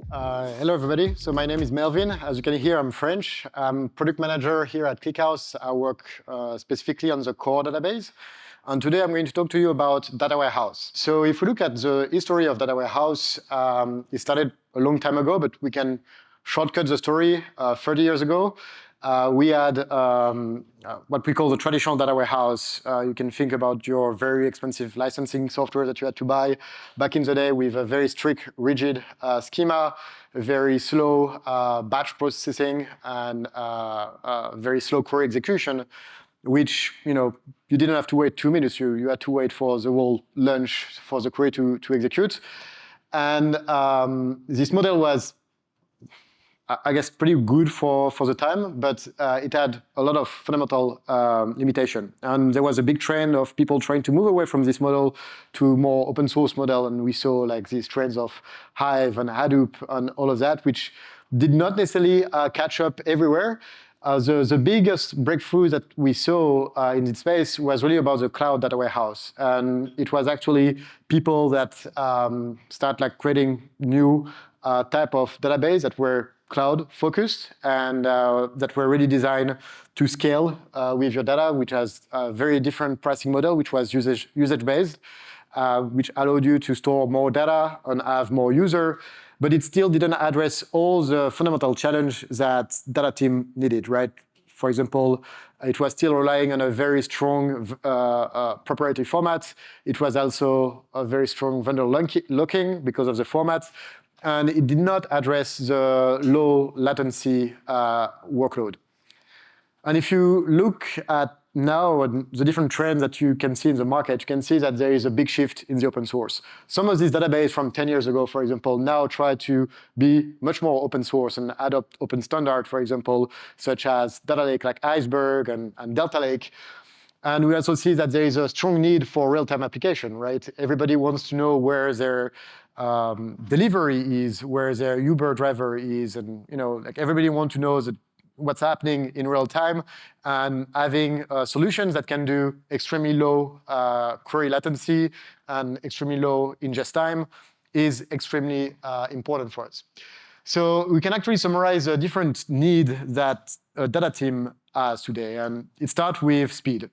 Hello, everybody. So my name is Melvyn. As you can hear, I'm French. I'm product manager here at ClickHouse. I work specifically on the core database. And today I'm going to talk to you about data warehouse. So if we look at the history of data warehouse, it started a long time ago, but we can shortcut the story. 30 years ago, we had what we call the traditional data warehouse. You can think about your very expensive licensing software that you had to buy back in the day with a very strict, rigid schema, very slow batch processing, and very slow query execution, which you didn't have to wait 2 minutes. You had to wait for the whole lunch for the query to execute. And this model was, I guess, pretty good for the time, but it had a lot of fundamental limitation. And there was a big trend of people trying to move away from this model to more open source model. And we saw like these trends of Hive and Hadoop and all of that, which did not necessarily catch up everywhere. The biggest breakthrough that we saw in this space was really about the cloud data warehouse. And it was actually people that start like creating new type of database that were cloud focused and that were really designed to scale with your data, which has a very different pricing model, which was usage based, which allowed you to store more data and have more user, but it still didn't address all the fundamental challenge that data team needed, right? For example, it was still relying on a very strong proprietary format. It was also a very strong vendor locking because of the format. And it did not address the low latency workload. And if you look at now the different trends that you can see in the market, you can see that there is a big shift in the open source. Some of these databases from 10 years ago, for example, now try to be much more open source and adopt open standard, for example, such as data lake like Iceberg and Delta Lake. And we also see that there is a strong need for real-time application, right? Everybody wants to know where their delivery is, where their Uber driver is, and like everybody wants to know what's happening in real time, and having solutions that can do extremely low query latency and extremely low ingest time is extremely important for us. So we can actually summarize a different need that a data team has today, and it starts with speed.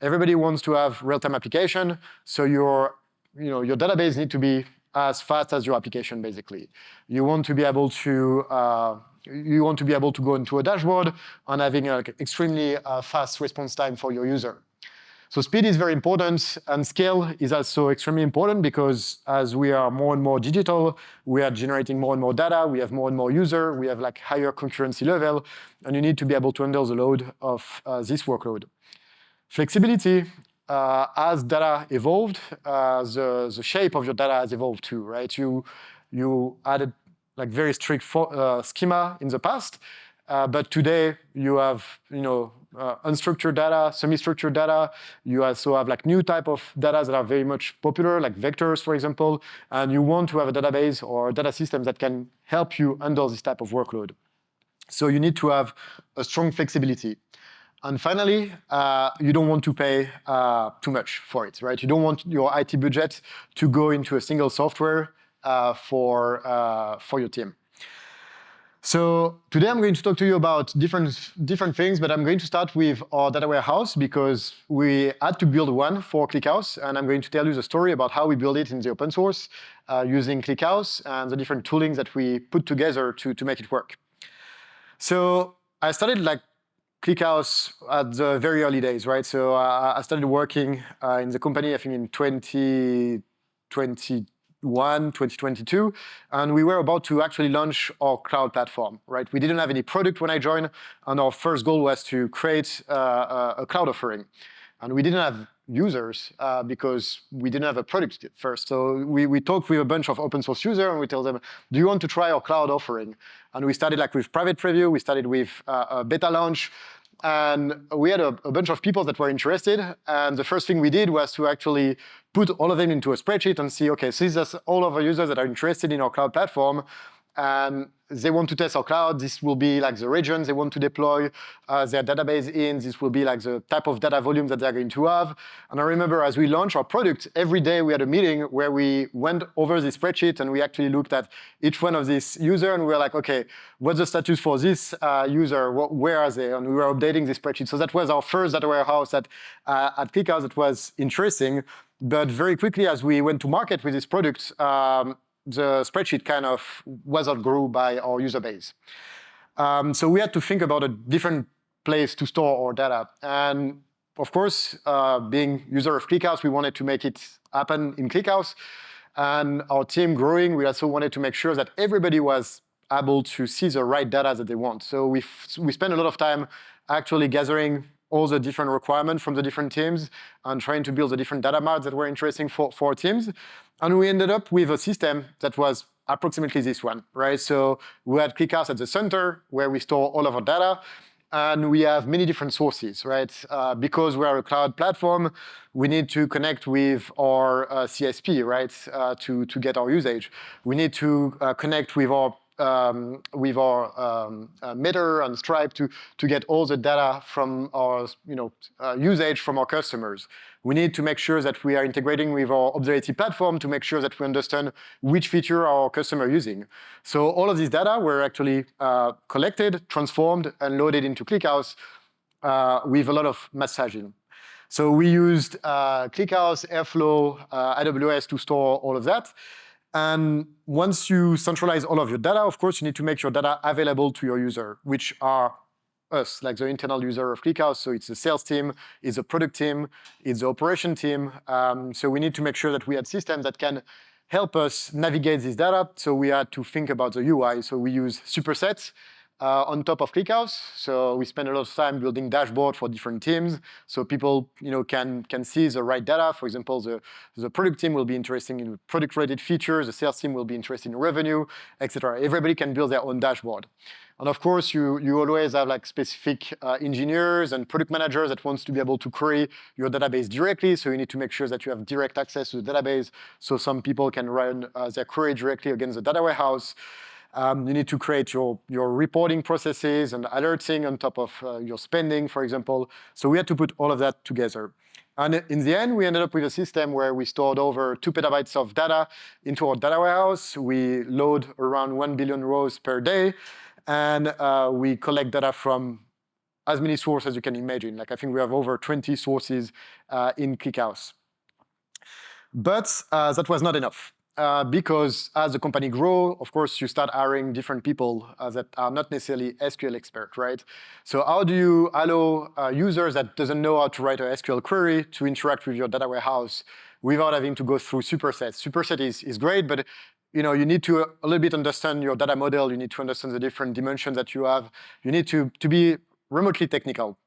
Everybody wants to have real-time application, so your database needs to be as fast as your application, basically. You want to be able to go into a dashboard and having an extremely fast response time for your user. So speed is very important, and scale is also extremely important because as we are more and more digital, we are generating more and more data, we have more and more user, we have like higher concurrency level, and you need to be able to handle the load of this workload. Flexibility, as data evolved, the shape of your data has evolved too, right? You added like very strict schema in the past, but today you have unstructured data, semi-structured data. You also have like new type of data that are very much popular, like vectors, for example, and you want to have a database or a data system that can help you handle this type of workload. So you need to have a strong flexibility. And finally, you don't want to pay too much for it, right? You don't want your IT budget to go into a single software for your team. So today I'm going to talk to you about different things, but I'm going to start with our data warehouse because we had to build one for ClickHouse, and I'm going to tell you the story about how we build it in the open source using ClickHouse and the different toolings that we put together to make it work. So I started like ClickHouse at the very early days, right? So I started working in the company, I think in 2022, and we were about to actually launch our cloud platform, right? We didn't have any product when I joined, and our first goal was to create a cloud offering. And we didn't have users because we didn't have a product at first. So we talked with a bunch of open source users and we told them, do you want to try our cloud offering? And we started like with private preview, we started with a beta launch, and we had a bunch of people that were interested. And the first thing we did was to actually put all of them into a spreadsheet and see, okay, so these are all of our users that are interested in our cloud platform. and they want to test our cloud. This will be like the regions they want to deploy their database in. This will be like the type of data volume that they're going to have. And I remember as we launched our product, every day we had a meeting where we went over the spreadsheet and we actually looked at each one of these users and we were like, okay, what's the status for this user? Where are they? And we were updating the spreadsheet. So that was our first data warehouse at ClickHouse. That was interesting. But very quickly, as we went to market with this product, the spreadsheet kind of was outgrown by our user base. So we had to think about a different place to store our data. And of course, being user of ClickHouse, we wanted to make it happen in ClickHouse. And our team growing, we also wanted to make sure that everybody was able to see the right data that they want. So we spent a lot of time actually gathering all the different requirements from the different teams and trying to build the different data marts that were interesting for our teams. And we ended up with a system that was approximately this one, right? So we had ClickHouse at the center where we store all of our data. And we have many different sources, right? Because we are a cloud platform, we need to connect with our CSP, right? To get our usage. We need to connect with our Meter and Stripe to get all the data from our usage from our customers. We need to make sure that we are integrating with our observability platform to make sure that we understand which feature our customer are using. So all of these data were actually collected, transformed, and loaded into ClickHouse with a lot of messaging. So we used ClickHouse, Airflow, AWS to store all of that. And once you centralize all of your data, of course, you need to make your data available to your user, which are us, like the internal user of ClickHouse. So it's the sales team, it's the product team, it's the operation team. So we need to make sure that we had systems that can help us navigate this data. So we had to think about the UI. So we use supersets on top of ClickHouse. So we spend a lot of time building dashboard for different teams, so people can see the right data. For example, the product team will be interested in product-related features, the sales team will be interested in revenue, etc. Everybody can build their own dashboard. And of course, you always have like specific engineers and product managers that wants to be able to query your database directly. So you need to make sure that you have direct access to the database, so some people can run their query directly against the data warehouse. You need to create your reporting processes and alerting on top of your spending, for example. So we had to put all of that together. And in the end, we ended up with a system where we stored over 2 petabytes of data into our data warehouse. We load around 1 billion rows per day. And we collect data from as many sources as you can imagine. Like I think we have over 20 sources in ClickHouse. But that was not enough. Because as the company grows, of course, you start hiring different people that are not necessarily SQL experts, right? So how do you allow users that doesn't know how to write a SQL query to interact with your data warehouse without having to go through supersets? Superset is great, but you need to a little bit understand your data model. You need to understand the different dimensions that you have. You need to be remotely technical.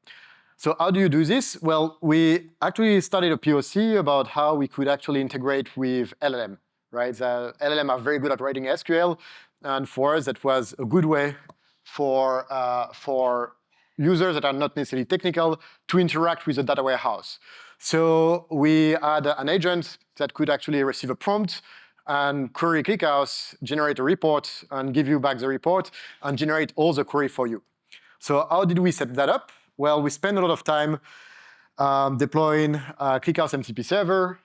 So how do you do this? Well, we actually started a POC about how we could actually integrate with LLM. Right? The LLM are very good at writing SQL, and for us, that was a good way for users that are not necessarily technical to interact with the data warehouse. So we had an agent that could actually receive a prompt and query ClickHouse, generate a report, and give you back the report, and generate all the query for you. So how did we set that up? Well, we spent a lot of time deploying ClickHouse MCP server.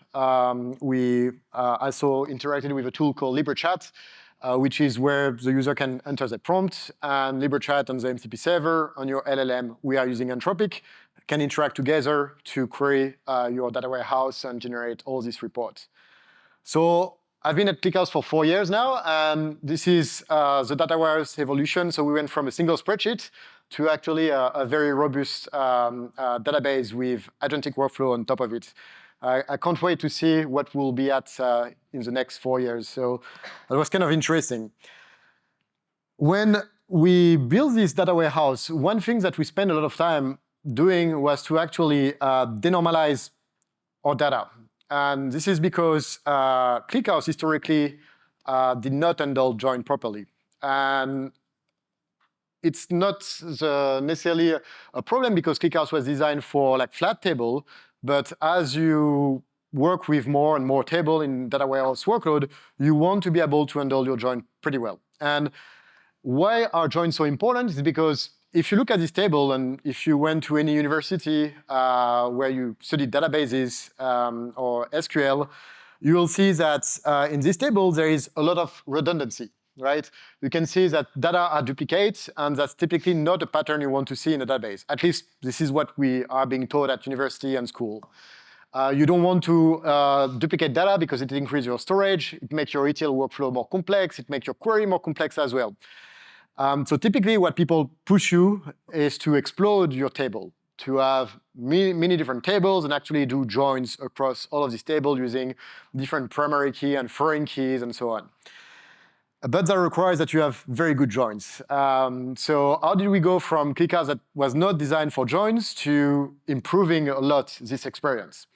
We also interacted with a tool called LibreChat, which is where the user can enter the prompt, and LibreChat and the MCP server on your LLM, we are using Anthropic, can interact together to query your data warehouse and generate all these reports. So I've been at ClickHouse for 4 years now, and this is the data warehouse evolution. So we went from a single spreadsheet to actually a very robust database with agentic workflow on top of it. I can't wait to see what we'll be at in the next 4 years. So that was kind of interesting. When we built this data warehouse, one thing that we spent a lot of time doing was to actually denormalize our data. And this is because ClickHouse historically did not handle join properly. And it's not necessarily a problem because ClickHouse was designed for like flat table, but as you work with more and more table in data warehouse workload, you want to be able to handle your join pretty well. And why are joins so important is because if you look at this table, and if you went to any university where you studied databases or SQL, you will see that in this table there is a lot of redundancy, right? You can see that data are duplicates, and that's typically not a pattern you want to see in a database. At least this is what we are being taught at university and school. You don't want to duplicate data because it increases your storage, it makes your ETL workflow more complex, it makes your query more complex as well. So typically what people push you is to explode your table, to have many different tables and actually do joins across all of these tables using different primary key and foreign keys and so on. But that requires that you have very good joins. So how did we go from ClickHouse that was not designed for joins to improving a lot this experience?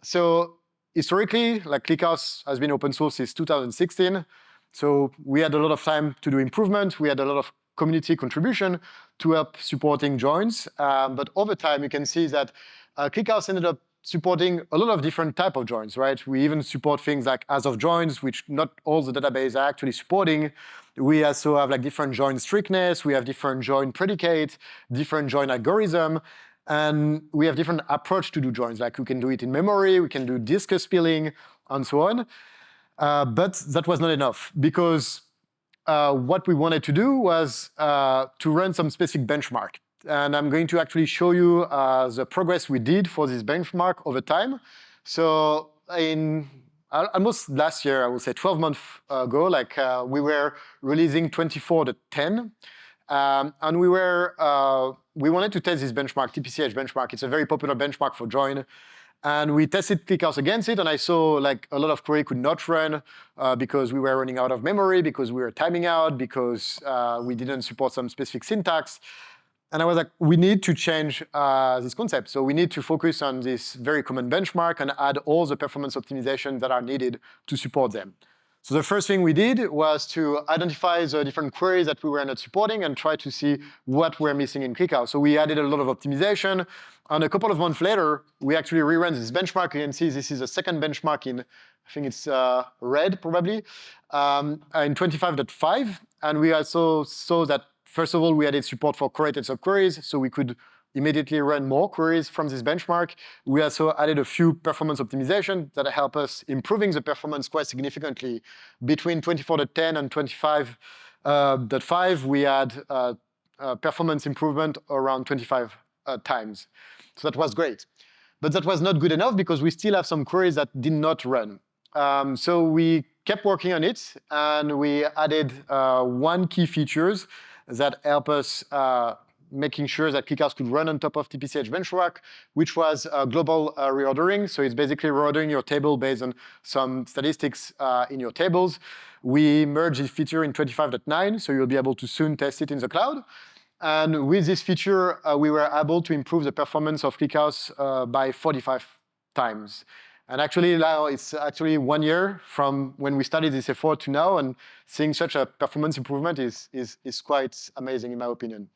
So historically, like ClickHouse has been open source since 2016. So we had a lot of time to do improvement. We had a lot of community contribution to help supporting joins. But over time, you can see that ClickHouse ended up supporting a lot of different type of joins, right? We even support things like as of joins, which not all the databases are actually supporting. We also have like different join strictness. We have different join predicate, different join algorithm. And we have different approach to do joins. Like we can do it in memory, we can do disk spilling, and so on. But that was not enough because what we wanted to do was to run some specific benchmark. And I'm going to actually show you the progress we did for this benchmark over time. So in almost last year, I would say 12 months ago, like we were releasing 24.10. And we wanted to test this benchmark, TPCH benchmark. It's a very popular benchmark for join. And we tested ClickHouse against it, and I saw like a lot of query could not run because we were running out of memory, because we were timing out, because we didn't support some specific syntax. And I was like, we need to change this concept. So we need to focus on this very common benchmark and add all the performance optimizations that are needed to support them. So the first thing we did was to identify the different queries that we were not supporting and try to see what we're missing in ClickHouse. So we added a lot of optimization. And a couple of months later, we actually reran this benchmark. You can see this is a second benchmark in, I think it's red probably, in 25.5. And we also saw that, first of all, we added support for correlated subqueries, so we could immediately run more queries from this benchmark. We also added a few performance optimization that help us improving the performance quite significantly. Between 24.10 and 25.5, we had performance improvement around 25 times. So that was great. But that was not good enough because we still have some queries that did not run. So we kept working on it, and we added one key features that help us making sure that ClickHouse could run on top of TPCH benchmark, which was global reordering. So it's basically reordering your table based on some statistics in your tables. We merged this feature in 25.9, so you'll be able to soon test it in the cloud. And with this feature, we were able to improve the performance of ClickHouse by 45 times. And actually now it's actually 1 year from when we started this effort to now, and seeing such a performance improvement is quite amazing in my opinion.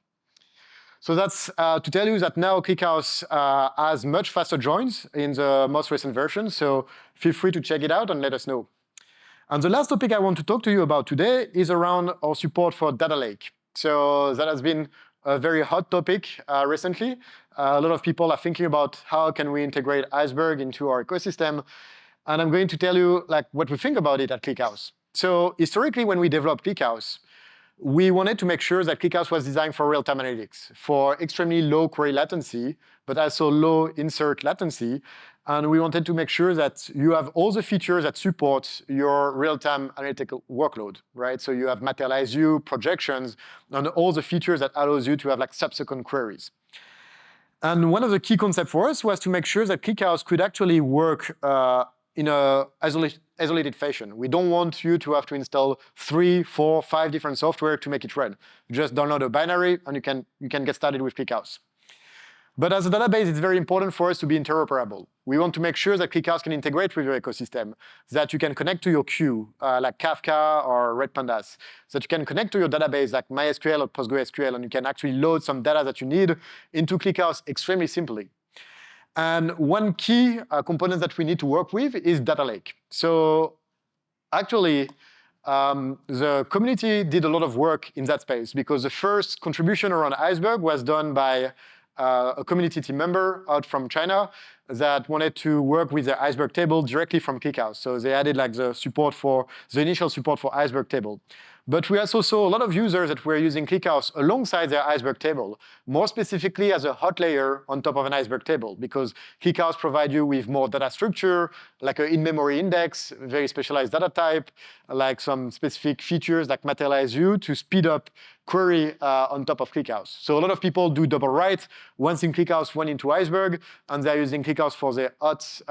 So that's to tell you that now ClickHouse has much faster joins in the most recent version, so feel free to check it out and let us know. And the last topic I want to talk to you about today is around our support for data lake. So that has been a very hot topic recently. A lot of people are thinking about how can we integrate Iceberg into our ecosystem. And I'm going to tell you like what we think about it at ClickHouse. So historically, when we developed ClickHouse, we wanted to make sure that ClickHouse was designed for real-time analytics, for extremely low query latency, but also low insert latency. And we wanted to make sure that you have all the features that support your real-time analytical workload, right? So you have materialized view, projections, and all the features that allows you to have like subsequent queries. And one of the key concepts for us was to make sure that ClickHouse could actually work in a isolated fashion. We don't want you to have to install 3, 4, 5 different software to make it run. Just download a binary and you can get started with ClickHouse. But as a database, it's very important for us to be interoperable. We want to make sure that ClickHouse can integrate with your ecosystem, that you can connect to your queue, like Kafka or Red Pandas, that you can connect to your database like MySQL or PostgreSQL, and you can actually load some data that you need into ClickHouse extremely simply. And one key component that we need to work with is data lake. So actually, the community did a lot of work in that space because the first contribution around Iceberg was done by a community team member out from China that wanted to work with the Iceberg table directly from ClickHouse. So they added like the initial support for Iceberg table. But we also saw a lot of users that were using ClickHouse alongside their Iceberg table, more specifically as a hot layer on top of an Iceberg table, because ClickHouse provides you with more data structure, like an in-memory index, very specialized data type, like some specific features like materialize view to speed up query on top of ClickHouse. So a lot of people do double write, once in ClickHouse, one into Iceberg, and they're using ClickHouse for their hot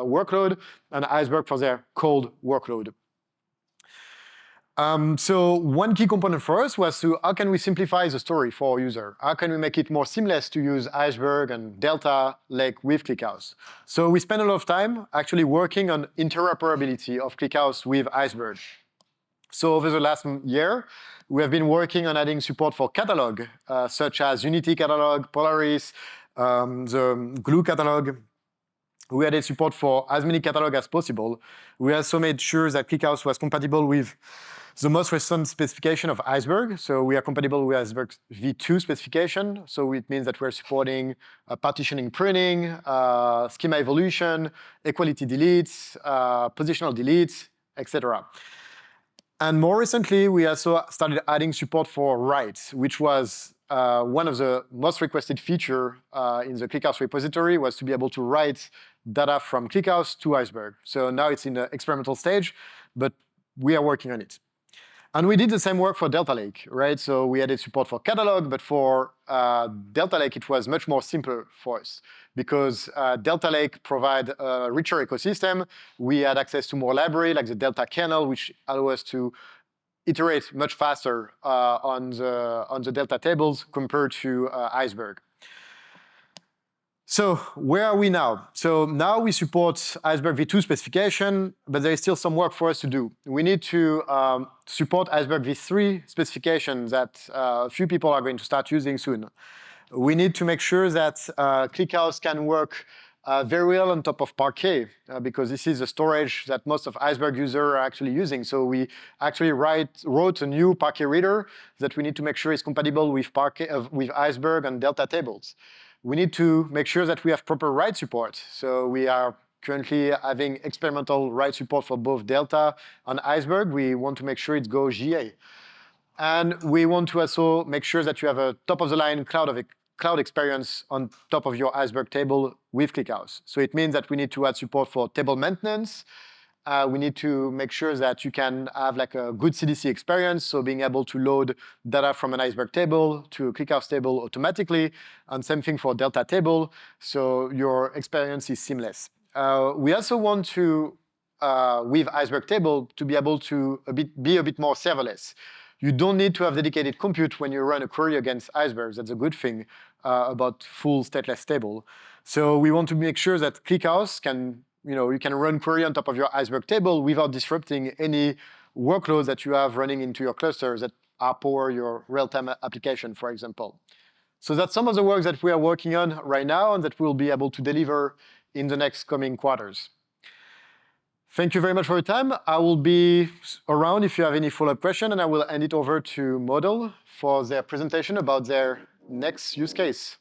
workload and Iceberg for their cold workload. So one key component for us was how can we simplify the story for our user? How can we make it more seamless to use Iceberg and Delta Lake with ClickHouse? So we spent a lot of time actually working on interoperability of ClickHouse with Iceberg. So over the last year, we have been working on adding support for catalog, such as Unity catalog, Polaris, the Glue catalog. We added support for as many catalogs as possible. We also made sure that ClickHouse was compatible with the most recent specification of Iceberg. So we are compatible with Iceberg v2 specification. So it means that we're supporting partitioning pruning, schema evolution, equality deletes, positional deletes, etc. And more recently, we also started adding support for writes, which was one of the most requested feature in the ClickHouse repository was to be able to write data from ClickHouse to Iceberg. So now it's in the experimental stage, but we are working on it. And we did the same work for Delta Lake, right? So we added support for catalog, but for Delta Lake, it was much more simpler for us because Delta Lake provide a richer ecosystem. We had access to more library, like the Delta kernel, which allow us to iterate much faster on the Delta tables compared to Iceberg. So where are we now? So now we support Iceberg v2 specification, but there is still some work for us to do. We need to support Iceberg v3 specification that a few people are going to start using soon. We need to make sure that ClickHouse can work very well on top of Parquet, because this is the storage that most of Iceberg users are actually using. So we actually wrote a new Parquet reader that we need to make sure is compatible with Parquet, with Iceberg and Delta tables. We need to make sure that we have proper write support. So we are currently having experimental write support for both Delta and Iceberg. We want to make sure it goes GA. And we want to also make sure that you have a top-of-the-line cloud experience on top of your Iceberg table with ClickHouse. So it means that we need to add support for table maintenance. We need to make sure that you can have like a good CDC experience, so being able to load data from an Iceberg table to a ClickHouse table automatically, and same thing for Delta table, so your experience is seamless. We also want to, with Iceberg table, to be able to be a bit more serverless. You don't need to have dedicated compute when you run a query against Iceberg. That's a good thing about full stateless table. So we want to make sure that ClickHouse can, you can run query on top of your Iceberg table without disrupting any workloads that you have running into your clusters that power your real-time application, for example. So that's some of the work that we are working on right now and that we'll be able to deliver in the next coming quarters. Thank you very much for your time. I will be around if you have any follow-up question, and I will hand it over to Model for their presentation about their next use case.